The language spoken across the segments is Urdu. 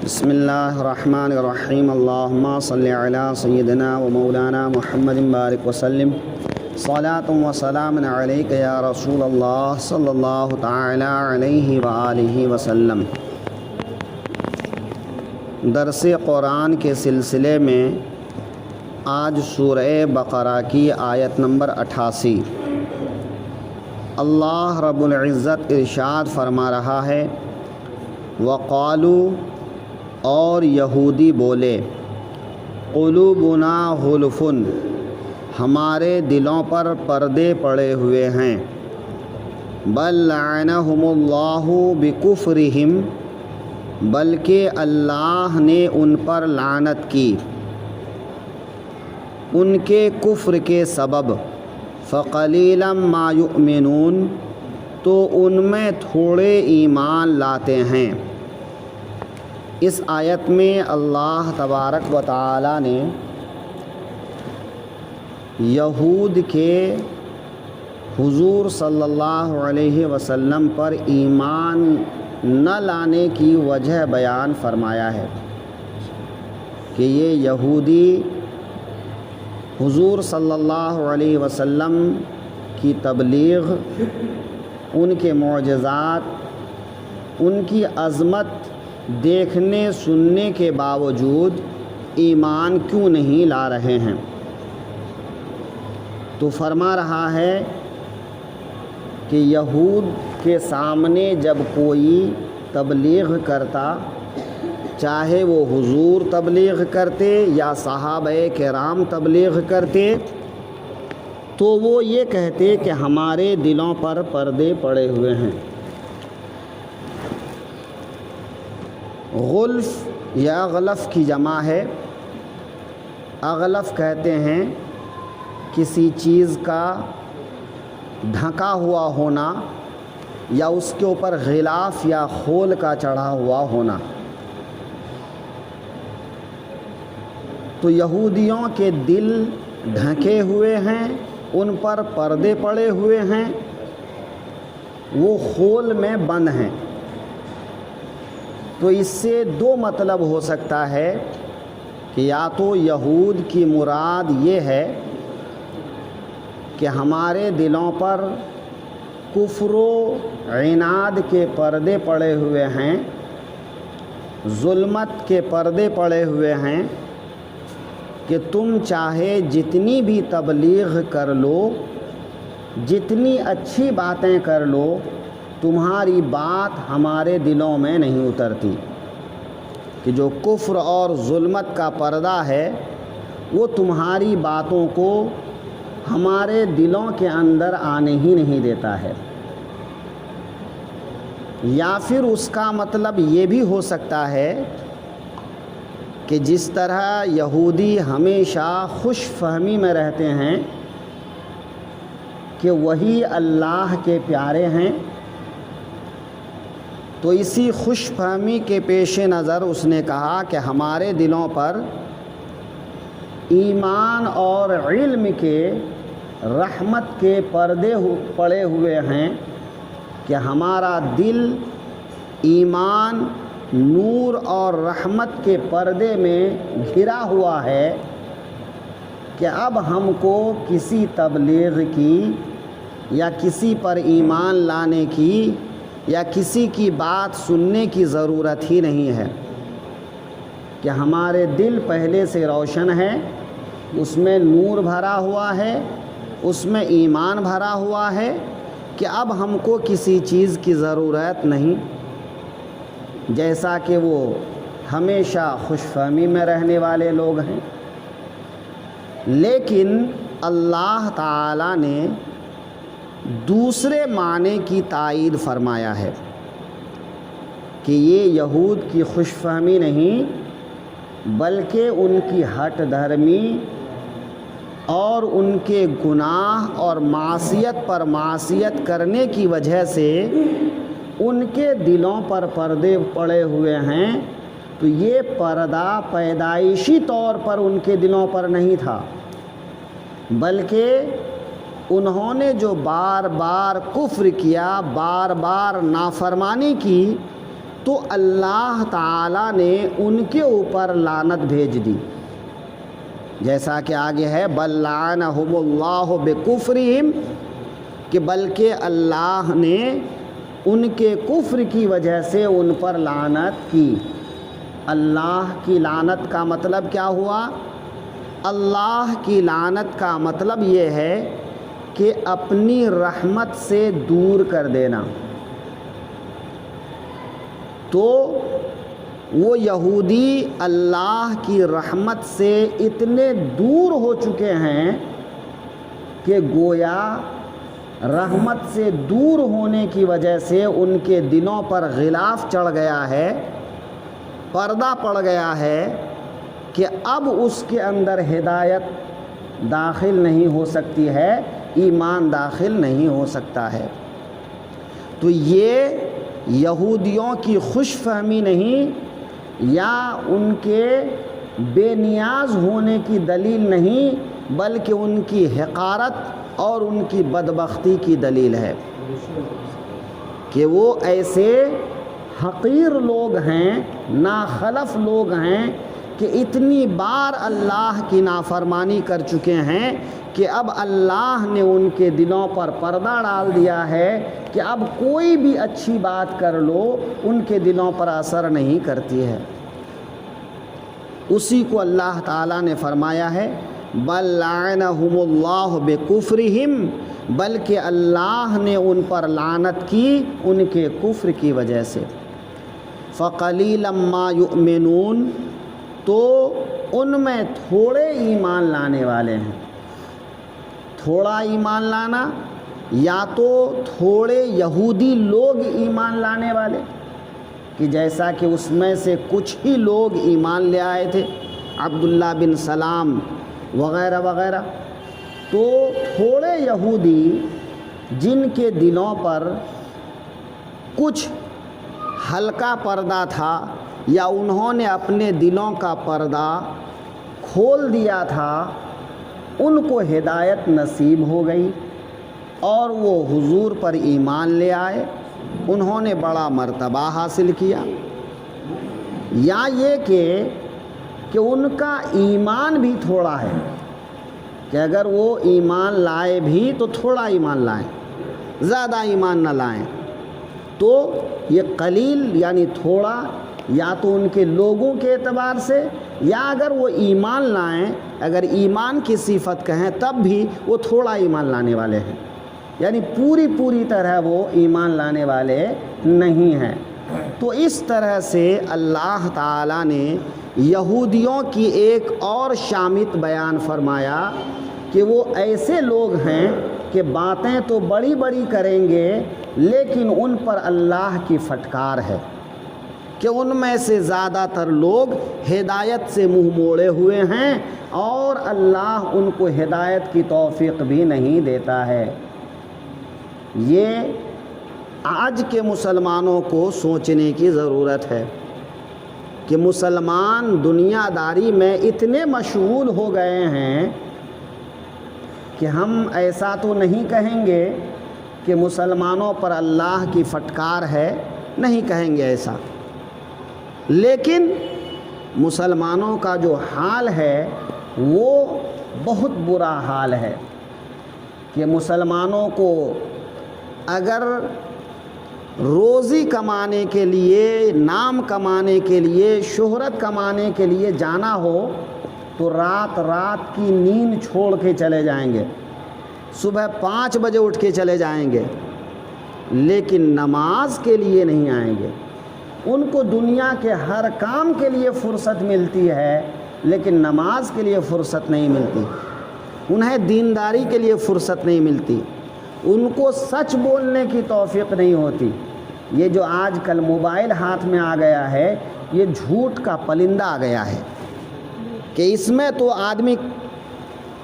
بسم اللہ الرحمن الرحیم اللہم صلی علی سیدنا و مولانا محمد بارک وسلم صلاۃ و سلام علیک یا رسول اللہ صلی اللہ تعالی علیہ وآلہ وسلم۔ درس قرآن کے سلسلے میں آج سورہ بقرہ کی آیت نمبر 88 اللہ رب العزت ارشاد فرما رہا ہے، وقالوا، اور یہودی بولے، قلوبنا غلف، ہمارے دلوں پر پردے پڑے ہوئے ہیں، بل لعنہم اللہ بکفرہم، بلکہ اللہ نے ان پر لعنت کی ان کے کفر کے سبب، فقلیلا ما یؤمنون، تو ان میں تھوڑے ایمان لاتے ہیں۔ اس آیت میں اللہ تبارک و تعالی نے یہود کے حضور صلی اللہ علیہ وسلم پر ایمان نہ لانے کی وجہ بیان فرمایا ہے کہ یہ یہودی حضور صلی اللہ علیہ وسلم کی تبلیغ، ان کے معجزات، ان کی عظمت دیکھنے سننے کے باوجود ایمان کیوں نہیں لا رہے ہیں۔ تو فرما رہا ہے کہ یہود کے سامنے جب کوئی تبلیغ کرتا، چاہے وہ حضور تبلیغ کرتے یا صحابہ کرام تبلیغ کرتے، تو وہ یہ کہتے کہ ہمارے دلوں پر پردے پڑے ہوئے ہیں۔ غلف یا اغلف کی جمع ہے۔ اغلف کہتے ہیں کسی چیز کا ڈھکا ہوا ہونا یا اس کے اوپر غلاف یا خول کا چڑھا ہوا ہونا۔ تو یہودیوں کے دل ڈھکے ہوئے ہیں، ان پر پردے پڑے ہوئے ہیں، وہ خول میں بند ہیں۔ تو اس سے دو مطلب ہو سکتا ہے کہ یا تو یہود کی مراد یہ ہے کہ ہمارے دلوں پر کفر و عناد کے پردے پڑے ہوئے ہیں، ظلمت کے پردے پڑے ہوئے ہیں، کہ تم چاہے جتنی بھی تبلیغ کر لو، جتنی اچھی باتیں کر لو، تمہاری بات ہمارے دلوں میں نہیں اترتی، کہ جو کفر اور ظلمت کا پردہ ہے وہ تمہاری باتوں کو ہمارے دلوں کے اندر آنے ہی نہیں دیتا ہے۔ یا پھر اس کا مطلب یہ بھی ہو سکتا ہے کہ جس طرح یہودی ہمیشہ خوش فہمی میں رہتے ہیں کہ وہی اللہ کے پیارے ہیں، تو اسی خوش فہمی کے پیش نظر اس نے کہا کہ ہمارے دلوں پر ایمان اور علم کے، رحمت کے پردے پڑے ہوئے ہیں، کہ ہمارا دل ایمان، نور اور رحمت کے پردے میں گھرا ہوا ہے، کہ اب ہم کو کسی تبلیغ کی یا کسی پر ایمان لانے کی یا کسی کی بات سننے کی ضرورت ہی نہیں ہے، کہ ہمارے دل پہلے سے روشن ہے، اس میں نور بھرا ہوا ہے، اس میں ایمان بھرا ہوا ہے، کہ اب ہم کو کسی چیز کی ضرورت نہیں، جیسا کہ وہ ہمیشہ خوش فہمی میں رہنے والے لوگ ہیں۔ لیکن اللہ تعالی نے دوسرے معنی کی تائید فرمایا ہے کہ یہ یہود کی خوش فہمی نہیں، بلکہ ان کی ہٹ دھرمی اور ان کے گناہ اور معصیت پر معصیت کرنے کی وجہ سے ان کے دلوں پر پردے پڑے ہوئے ہیں۔ تو یہ پردہ پیدائشی طور پر ان کے دلوں پر نہیں تھا، بلکہ انہوں نے جو بار بار کفر کیا، بار بار نافرمانی کی، تو اللہ تعالیٰ نے ان کے اوپر لعنت بھیج دی، جیسا کہ آگے ہے بل لعنہم اللہ بکفرہم، کہ بلکہ اللہ نے ان کے کفر کی وجہ سے ان پر لعنت کی۔ اللہ کی لعنت کا مطلب کیا ہوا؟ اللہ کی لعنت کا مطلب یہ ہے کہ اپنی رحمت سے دور کر دینا۔ تو وہ یہودی اللہ کی رحمت سے اتنے دور ہو چکے ہیں کہ گویا رحمت سے دور ہونے کی وجہ سے ان کے دلوں پر غلاف چڑھ گیا ہے، پردہ پڑ گیا ہے کہ اب اس کے اندر ہدایت داخل نہیں ہو سکتی ہے، ایمان داخل نہیں ہو سکتا ہے۔ تو یہ یہودیوں کی خوش فہمی نہیں یا ان کے بے نیاز ہونے کی دلیل نہیں، بلکہ ان کی حقارت اور ان کی بدبختی کی دلیل ہے کہ وہ ایسے حقیر لوگ ہیں، ناخلف لوگ ہیں کہ اتنی بار اللہ کی نافرمانی کر چکے ہیں کہ اب اللہ نے ان کے دلوں پر پردہ ڈال دیا ہے کہ اب کوئی بھی اچھی بات کر لو ان کے دلوں پر اثر نہیں کرتی ہے۔ اسی کو اللہ تعالیٰ نے فرمایا ہے بل لعنہم اللہ بکفرہم، بلکہ اللہ نے ان پر لعنت کی ان کے کفر کی وجہ سے۔ فقلیلا ما یؤمنون، تو ان میں تھوڑے ایمان لانے والے ہیں۔ تھوڑا ایمان لانا یا تو تھوڑے یہودی لوگ ایمان لانے والے، کہ جیسا کہ اس میں سے کچھ ہی لوگ ایمان لے آئے تھے، عبداللہ بن سلام وغیرہ وغیرہ۔ تو تھوڑے یہودی جن کے دلوں پر کچھ ہلکا پردہ تھا یا انہوں نے اپنے دلوں کا پردہ کھول دیا تھا، ان کو ہدایت نصیب ہو گئی اور وہ حضور پر ایمان لے آئے، انہوں نے بڑا مرتبہ حاصل کیا۔ یا یہ کہ ان کا ایمان بھی تھوڑا ہے، کہ اگر وہ ایمان لائے بھی تو تھوڑا ایمان لائیں، زیادہ ایمان نہ لائیں۔ تو یہ قلیل یعنی تھوڑا، یا تو ان کے لوگوں کے اعتبار سے، یا اگر وہ ایمان لائیں، اگر ایمان کی صفت کہیں تب بھی وہ تھوڑا ایمان لانے والے ہیں، یعنی پوری طرح وہ ایمان لانے والے نہیں ہیں۔ تو اس طرح سے اللہ تعالیٰ نے یہودیوں کی ایک اور شامت بیان فرمایا کہ وہ ایسے لوگ ہیں کہ باتیں تو بڑی بڑی کریں گے لیکن ان پر اللہ کی پھٹکار ہے، کہ ان میں سے زیادہ تر لوگ ہدایت سے منہ موڑے ہوئے ہیں اور اللہ ان کو ہدایت کی توفیق بھی نہیں دیتا ہے۔ یہ آج کے مسلمانوں کو سوچنے کی ضرورت ہے کہ مسلمان دنیا داری میں اتنے مشغول ہو گئے ہیں کہ ہم ایسا تو نہیں کہیں گے کہ مسلمانوں پر اللہ کی پھٹکار ہے، نہیں کہیں گے ایسا، لیکن مسلمانوں کا جو حال ہے وہ بہت برا حال ہے کہ مسلمانوں کو اگر روزی کمانے کے لیے، نام کمانے کے لیے، شہرت کمانے کے لیے جانا ہو تو رات رات کی نیند چھوڑ کے چلے جائیں گے، صبح 5 بجے اٹھ کے چلے جائیں گے، لیکن نماز کے لیے نہیں آئیں گے۔ ان کو دنیا کے ہر کام کے لیے فرصت ملتی ہے لیکن نماز کے لیے فرصت نہیں ملتی، انہیں دینداری کے لیے فرصت نہیں ملتی، ان کو سچ بولنے کی توفیق نہیں ہوتی۔ یہ جو آج کل موبائل ہاتھ میں آ گیا ہے، یہ جھوٹ کا پلندہ آ گیا ہے کہ اس میں تو آدمی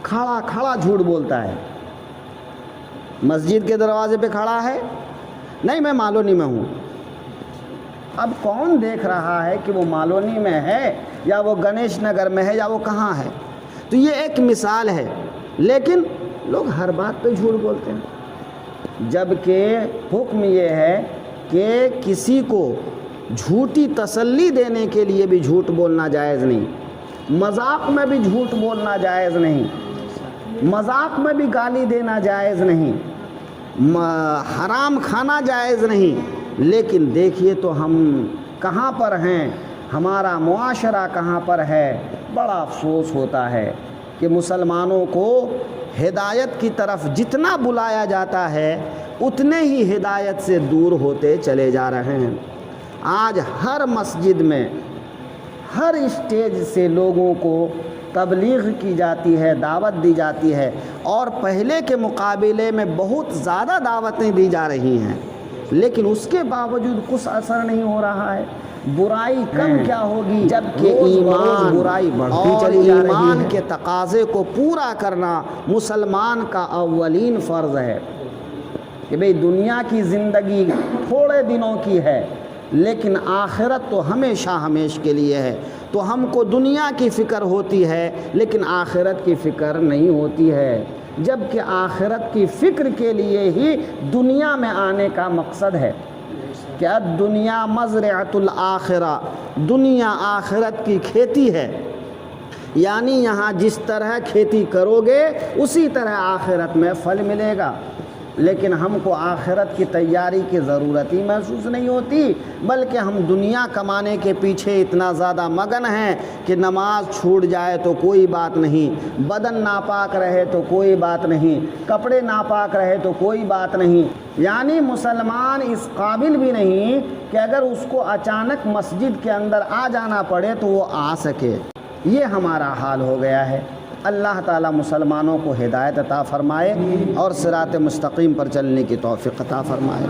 کھڑا کھڑا جھوٹ بولتا ہے۔ مسجد کے دروازے پہ کھڑا ہے، نہیں میں مالونی میں ہوں، اب کون دیکھ رہا ہے کہ وہ مالونی میں ہے یا وہ گنیش نگر میں ہے یا وہ کہاں ہے؟ تو یہ ایک مثال ہے، لیکن لوگ ہر بات پہ جھوٹ بولتے ہیں، جبکہ حکم یہ ہے کہ کسی کو جھوٹی تسلی دینے کے لیے بھی جھوٹ بولنا جائز نہیں، مذاق میں بھی جھوٹ بولنا جائز نہیں، مذاق میں بھی گالی دینا جائز نہیں، حرام کھانا جائز نہیں۔ لیکن دیکھیے تو ہم کہاں پر ہیں، ہمارا معاشرہ کہاں پر ہے۔ بڑا افسوس ہوتا ہے کہ مسلمانوں کو ہدایت کی طرف جتنا بلایا جاتا ہے اتنے ہی ہدایت سے دور ہوتے چلے جا رہے ہیں۔ آج ہر مسجد میں ہر اسٹیج سے لوگوں کو تبلیغ کی جاتی ہے، دعوت دی جاتی ہے، اور پہلے کے مقابلے میں بہت زیادہ دعوتیں دی جا رہی ہیں، لیکن اس کے باوجود کچھ اثر نہیں ہو رہا ہے۔ برائی کم کیا ہوگی جبکہ ایمان برائی بڑھتی چلی جا رہی ہے۔ ایمان کے تقاضے کو پورا کرنا مسلمان کا اولین فرض ہے کہ بھئی دنیا کی زندگی تھوڑے دنوں کی ہے، لیکن آخرت تو ہمیشہ ہمیش کے لیے ہے۔ تو ہم کو دنیا کی فکر ہوتی ہے لیکن آخرت کی فکر نہیں ہوتی ہے، جبکہ آخرت کی فکر کے لیے ہی دنیا میں آنے کا مقصد ہے کہ الدنیا مزرعۃ الآخرہ، دنیا آخرت کی کھیتی ہے، یعنی یہاں جس طرح کھیتی کرو گے اسی طرح آخرت میں پھل ملے گا۔ لیکن ہم کو آخرت کی تیاری کی ضرورت ہی محسوس نہیں ہوتی، بلکہ ہم دنیا کمانے کے پیچھے اتنا زیادہ مگن ہیں کہ نماز چھوٹ جائے تو کوئی بات نہیں، بدن ناپاک رہے تو کوئی بات نہیں، کپڑے ناپاک رہے تو کوئی بات نہیں۔ یعنی مسلمان اس قابل بھی نہیں کہ اگر اس کو اچانک مسجد کے اندر آ جانا پڑے تو وہ آ سکے۔ یہ ہمارا حال ہو گیا ہے۔ اللہ تعالیٰ مسلمانوں کو ہدایت عطا فرمائے اور صراط مستقیم پر چلنے کی توفیق عطا فرمائے۔